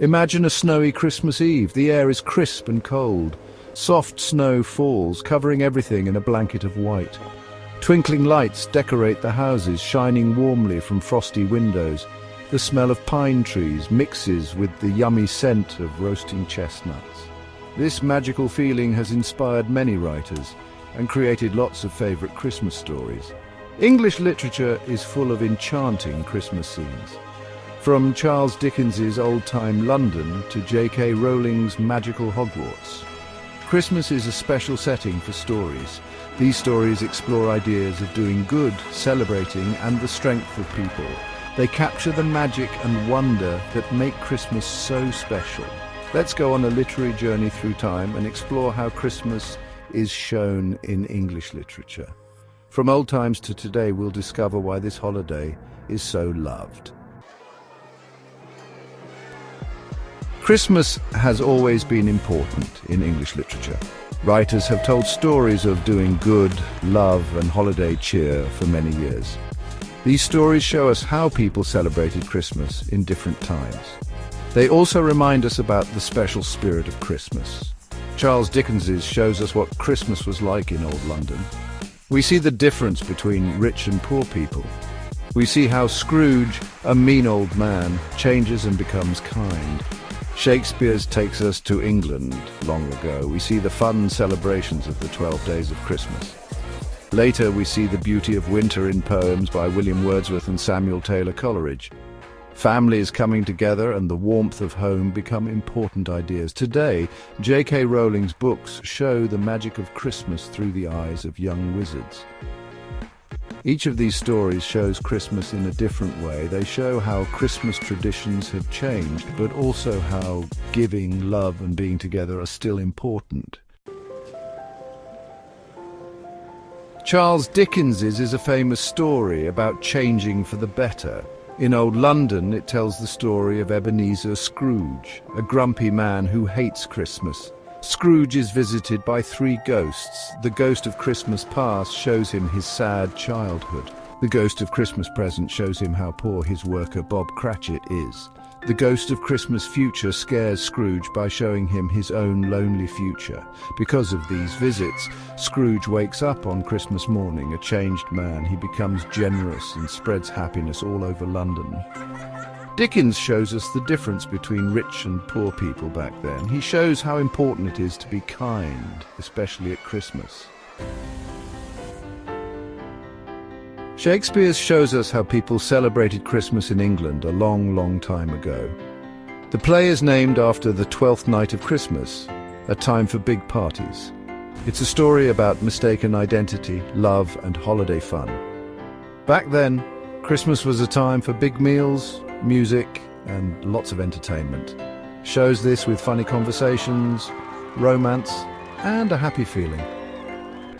Imagine a snowy Christmas Eve. The air is crisp and cold. Soft snow falls, covering everything in a blanket of white. Twinkling lights decorate the houses, shining warmly from frosty windows. The smell of pine trees mixes with the yummy scent of roasting chestnuts. This magical feeling has inspired many writers and created lots of favorite Christmas stories. English literature is full of enchanting Christmas scenes. From Charles Dickens's old-time London to J.K. Rowling's magical Hogwarts. Christmas is a special setting for stories. These stories explore ideas of doing good, celebrating, and the strength of people. They capture the magic and wonder that make Christmas so special. Let's go on a literary journey through time and explore how Christmas is shown in English literature. From old times to today, we'll discover why this holiday is so loved. Christmas has always been important in English literature. Writers have told stories of doing good, love, and holiday cheer for many years. These stories show us how people celebrated Christmas in different times. They also remind us about the special spirit of Christmas. Charles Dickens's shows us what Christmas was like in old London. We see the difference between rich and poor people. We see how Scrooge, a mean old man, changes and becomes kind. Shakespeare takes us to England long ago. We see the fun celebrations of the 12 days of Christmas. Later, we see the beauty of winter in poems by William Wordsworth and Samuel Taylor Coleridge. Families coming together and the warmth of home become important ideas. Today, J.K. Rowling's books show the magic of Christmas through the eyes of young wizards. Each of these stories shows Christmas in a different way. They show how Christmas traditions have changed, but also how giving, love, and being together are still important. Charles Dickens's is a famous story about changing for the better. In old London, it tells the story of Ebenezer Scrooge, a grumpy man who hates Christmas. Scrooge is visited by three ghosts. The ghost of Christmas past shows him his sad childhood. The ghost of Christmas present shows him how poor his worker Bob Cratchit is. The ghost of Christmas future scares Scrooge by showing him his own lonely future. Because of these visits, Scrooge wakes up on Christmas morning a changed man. He becomes generous and spreads happiness all over London. Dickens shows us the difference between rich and poor people back then. He shows how important it is to be kind, especially at Christmas. Shakespeare shows us how people celebrated Christmas in England a long, long time ago. The play is named after the 12th night of Christmas, a time for big parties. It's a story about mistaken identity, love, and holiday fun. Back then, Christmas was a time for big meals, music, and lots of entertainment. Shows this with funny conversations, romance, and a happy feeling.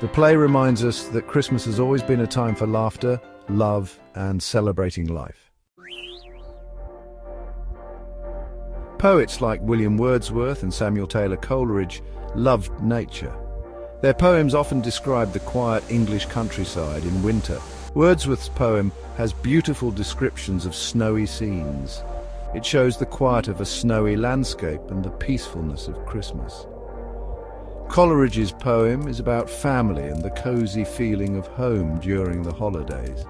The play reminds us that Christmas has always been a time for laughter, love, and celebrating life. Poets like William Wordsworth and Samuel Taylor Coleridge loved nature. Their poems often describe the quiet English countryside in winter. Wordsworth's poem has beautiful descriptions of snowy scenes. It shows the quiet of a snowy landscape and the peacefulness of Christmas. Coleridge's poem is about family and the cozy feeling of home during the holidays.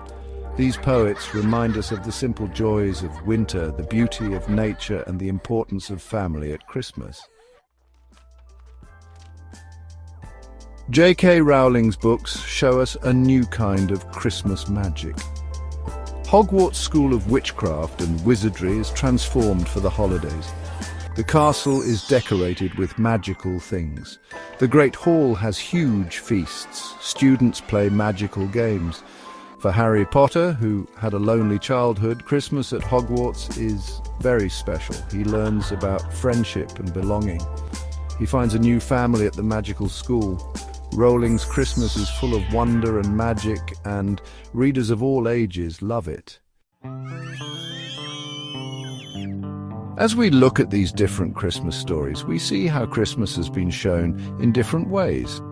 These poets remind us of the simple joys of winter, the beauty of nature, and the importance of family at Christmas. J.K. Rowling's books show us a new kind of Christmas magic. Hogwarts School of Witchcraft and Wizardry is transformed for the holidays. The castle is decorated with magical things. The Great Hall has huge feasts. Students play magical games. For Harry Potter, who had a lonely childhood, Christmas at Hogwarts is very special. He learns about friendship and belonging. He finds a new family at the magical school. Rowling's Christmas is full of wonder and magic, and readers of all ages love it. As we look at these different Christmas stories, we see how Christmas has been shown in different ways.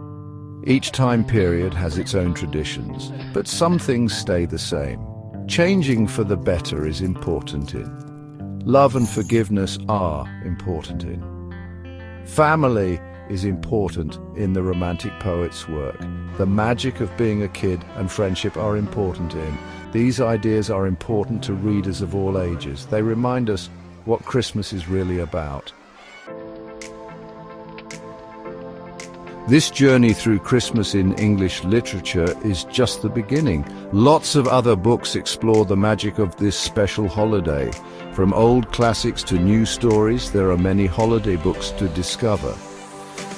Each time period has its own traditions, but some things stay the same. Changing for the better is important in love and forgiveness are important in. Family is important in the Romantic poet's work. The magic of being a kid and friendship are important in. These ideas are important to readers of all ages. They remind us what Christmas is really about. This journey through Christmas in English literature is just the beginning. Lots of other books explore the magic of this special holiday. From old classics to new stories, there are many holiday books to discover.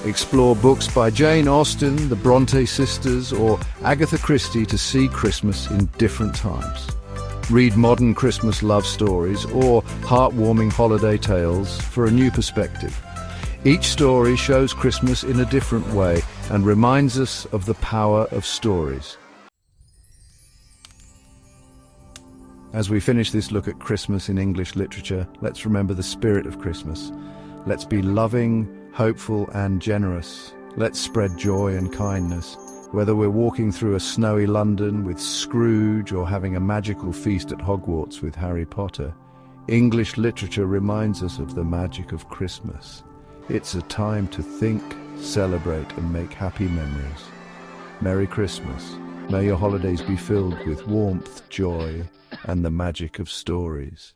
Explore books by Jane Austen, the Bronte sisters, or Agatha Christie to see Christmas in different times. Read modern Christmas love stories or heartwarming holiday tales for a new perspective. Each story shows Christmas in a different way and reminds us of the power of stories. As we finish this look at Christmas in English literature, let's remember the spirit of Christmas. Let's be loving, hopeful, and generous. Let's spread joy and kindness. Whether we're walking through a snowy London with Scrooge or having a magical feast at Hogwarts with Harry Potter, English literature reminds us of the magic of Christmas. It's a time to think, celebrate, and make happy memories. Merry Christmas. May your holidays be filled with warmth, joy, and the magic of stories.